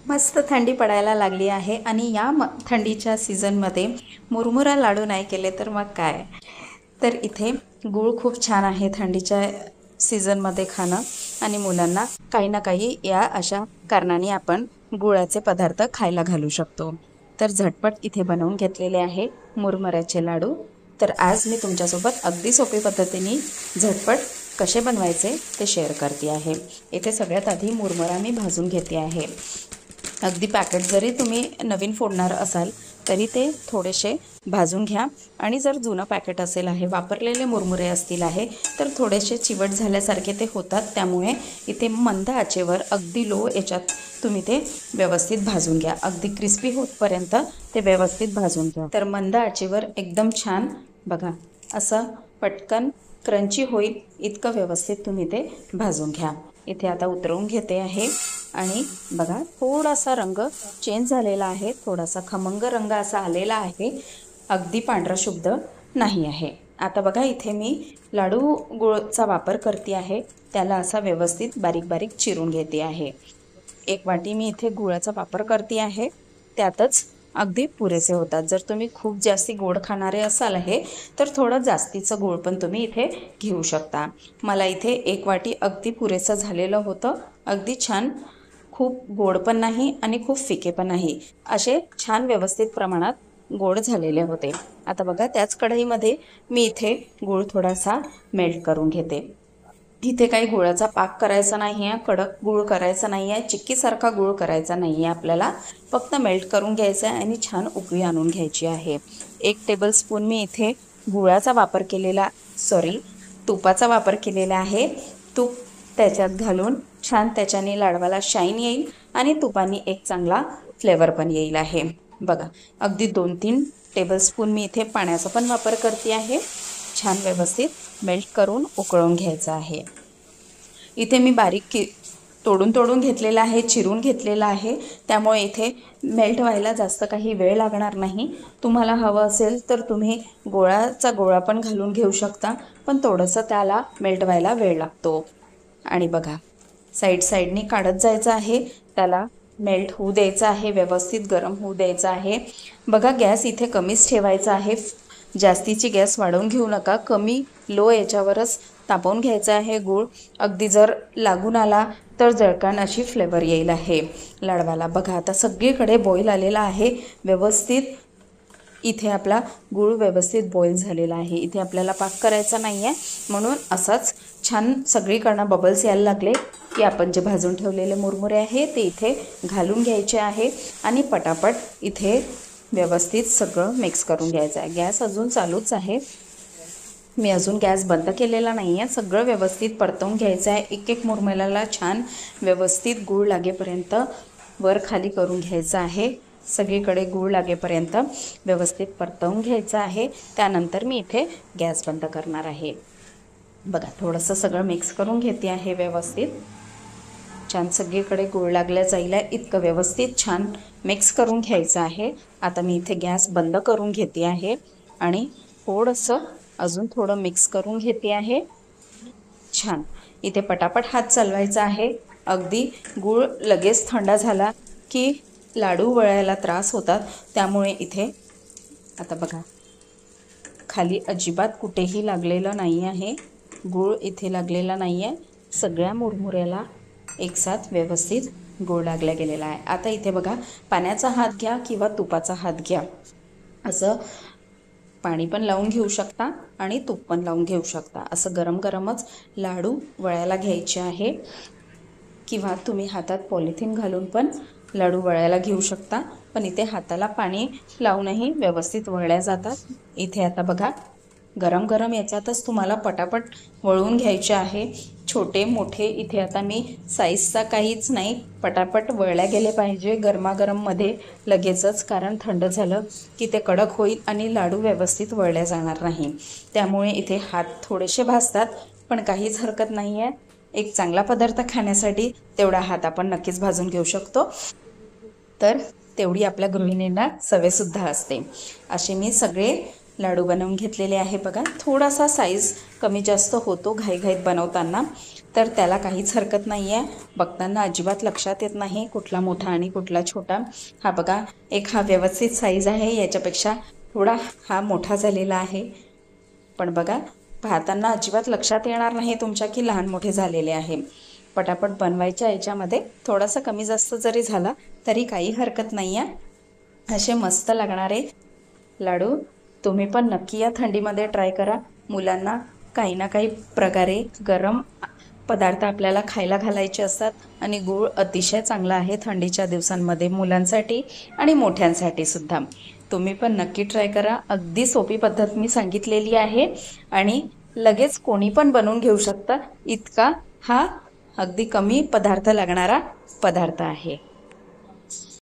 मस्त थंडी पडायला लागली आहे आणि या थंडीच्या सीझनमध्ये मुरमुरा लाडू नाही केले तर मग काय। तर इथे गूळ खूप छान आहे थंडीच्या सीझनमध्ये खाणं आणि मुलांना काही ना काही या अशा कारणाने आपण गुळाचे पदार्थ खायला घालू शकतो। तर झटपट इथे बनवून घेतलेले आहे मुरमुऱ्याचे लाडू। तर आज मी तुमच्यासोबत अगदी सोपी पद्धतीने झटपट कसे बनवायचे ते शेअर करते आहे। इथे सगळ्यात आधी मुरमुरा मी भाजून घेते आहे। अगदी पॅकेट जरी तुम्ही नवीन फोडणार असाल तरी ते थोडेसे भाजून घ्या आणि जर जुनं पॅकेट असेल आहे वापरलेले मुरमुरे असतील आहे तर थोडेसे चिवट झाल्यासारखे ते होतात। त्यामुळे इथे मंद आचेवर अगदी लो याच्यात तुम्ही ते व्यवस्थित भाजून घ्या। अगदी क्रिस्पी होतपर्यंत ते व्यवस्थित भाजून घ्या। तर मंद आचेवर एकदम छान बघा असं पटकन क्रंची होईल इतकं व्यवस्थित तुम्ही ते भाजून घ्या। इथे आता उतरवून घेते आहे आणि बघा थोडासा रंग चेंज झालेला आहे, थोडासा खमंग रंग असा आलेला आहे, अगदी पांढरा शुभ्र नाही आहे। आता बघा इथे मी लाडू गुळचा वापर करते आहे, त्याला असा व्यवस्थित बारीक बारीक चिरून घेते आहे। एक वाटी मी इथे गुळाचा वापर करते आहे, त्यातच अगदी पुरेसे होतात। जर तुम्ही खूप जास्ती गोड खाणारे असाल आहे तर थोडं जास्तीचं गोड पण तुम्ही इथे घेऊ शकता। मला इथे एक वाटी अगदी पुरेसं झालेलं होतं, अगदी छान, खूप गोड पण नाही आणि खूप फिके पण नाही, असे छान व्यवस्थित प्रमाणात गोड झालेले होते। आता बघा त्याच कढईमध्ये मी इथे गूळ थोडासा मेल्ट करून घेते। इथे काही गुळाचा पाक करायचा नाही आहे, कडक गूळ करायचा नाही आहे, चिक्कीसारखा गूळ करायचा नाही आहे, आपल्याला फक्त मेल्ट करून घ्यायचा आहे आणि छान उकळी आणून घ्यायची आहे। 1 टेबलस्पून मी इथे गुळाचा वापर केलेला तुपाचा वापर केलेला आहे। तूप त्याच्यात घालून छान त्याच्याने लाडवाला शाईन येईल आणि तुपाने एक चांगला फ्लेवर पण येईल आहे। बघा अगदी 2-3 टेबलस्पून मी इथे पाण्याचा पण वापर करते आहे। छान व्यवस्थित मेल्ट करून उकळून घ्यायचं आहे। इथे मी बारीक तोडून घेतलेला आहे, चिरून घेतलेला आहे, त्यामुळे इथे मेल्ट व्हायला जास्त काही वेळ लागणार नाही। तुम्हाला हवं असेल तर तुम्ही गोळाचा गोळा पण घालून घेऊ शकता, पण थोडंसं त्याला मेल्ट व्हायला वेळ लागतो। आणि बघा साईडने काढत जायचं आहे, त्याला मेल्ट होऊ द्यायचं आहे, व्यवस्थित गरम होऊ द्यायचं आहे। बघा गॅस इथे कमीच ठेवायचा आहे, जास्तीची गॅस वाढवून घेऊ नका, कमी लो याच्यावरच तापवून घ्यायचा आहे गूळ। अगदी जर लागून आला तर जळकान अशी फ्लेवर येईल आहे लाडवाला। बघा आता सगळीकडे बॉईल आलेला आहे व्यवस्थित, इथे आपला गूळ व्यवस्थित बॉईल झालेला आहे। इथे आपल्याला पाक करायचा नाही आहे, म्हणून असाच छान सगळीकडनं बबल्स यायला लागले की आपण जे भाजून ठेवलेले मुरमुरे आहे ते इथे घालून घ्यायचे आहे आणि पटापट इथे व्यवस्थित सगळं मिक्स करून घ्यायचं आहे। गॅस अजून चालूच आहे, मी अजून गॅस बंद केलेला नाही आहे। सगळं व्यवस्थित परतवून घ्यायचं आहे, एक मुरमुऱ्याला छान व्यवस्थित गूळ लागेपर्यंत वर खाली करून घ्यायचं आहे। सगळीकडे गूळ लागेपर्यंत व्यवस्थित परतवून घ्यायचं आहे, त्यानंतर मी इथे गॅस बंद करणार आहे। बघा थोडंसं सगळं मिक्स करून घेते आहे व्यवस्थित, छान सगळीकडे गूळ लागल्या जाईल इतकं व्यवस्थित छान मिक्स करून घ्यायचं आहे। आता मी इथे गॅस बंद करून घेते आहे आणि थोडंसं अजून थोडं मिक्स करून घेते आहे। छान इथे पटापट हात चालवायचा आहे, अगदी गूळ लगेच थंड झाला की लाडू वळायला त्रास होतात, त्यामुळे इथे आता बघा खाली अजिबात कुठेही लागलेलं नाही आहे, गूळ इथे लागलेला नाही आहे, सगळ्या मुरमुऱ्याला एकसाथ व्यवस्थित गूळ लागला गेलेला आहे। आता इथे बघा पाण्याचा हात घ्या किंवा तुपाचा हात घ्या, असं पाणी पण लावून घेऊ शकता आणि तूप पण लावून घेऊ शकता, असं गरम गरमच लाडू वळायला घ्यायचे आहे। किंवा तुम्ही हातात पॉलिथिन घालून पण लाडू वळायला घेऊ शकता, पण इथे हाताला पाणी लावूनही व्यवस्थित वळल्या जातात। इथे आता बघा गरम गरम याच्यातच तुम्हाला पटापट वळवून घ्यायचे आहे, छोटे मोठे इथे आता मी साईजचा काहीच नाही, पटापट वळल्या गेले पाहिजे गरमागरममध्ये लगेचच, कारण थंड झालं की ते कडक होईल आणि लाडू व्यवस्थित वळल्या जाणार नाही। त्यामुळे इथे हात थोडेसे भाजतात, पण काहीच हरकत नाही आहे, एक चांगला पदार्थ खाण्यासाठी तेवढा हात आपण नक्कीच भाजून घेऊ शकतो, तर तेवढी आपल्या गृहिणींना सवयसुद्धा असते। असे मी सगळे लाडू बनवून घेतलेले आहे। बघा थोडासा साईज कमी जास्त होतो घाईघाईत बनवताना, तर त्याला काहीच हरकत नाही आहे. बघताना अजिबात लक्षात येत नाही कुठला मोठा आणि कुठला छोटा. हा बघा, एक हा व्यवस्थित साईज आहे, याच्यापेक्षा थोडा हा मोठा झालेला आहे. पण बघा, पाहताना अजिबात लक्षात येणार नाही तुमच्या की लहान मोठे झालेले आहे. पटापट बनवायच्या याच्यामध्ये थोडासा कमी जास्त जरी झाला तरी काही हरकत नाही आहे. असे मस्त लागणारे लाडू तुम्ही पण नक्की या थंडीमध्ये ट्राय करा. मुलांना काही ना काही प्रकारे गरम पदार्थ आपल्याला खायला घालायचे असतात आणि गूळ अतिशय चांगला आहे थंडीच्या दिवसांमध्ये मुलांसाठी आणि मोठ्यांसाठी सुद्धा. तुम्ही पण नक्की ट्राय करा. अगदी सोपी पद्धत मी सांगितलेली आहे आणि लगेच कोणी पण बनवून घेऊ शकता, इतका हा अगदी कमी पदार्थ लागणारा पदार्थ आहे.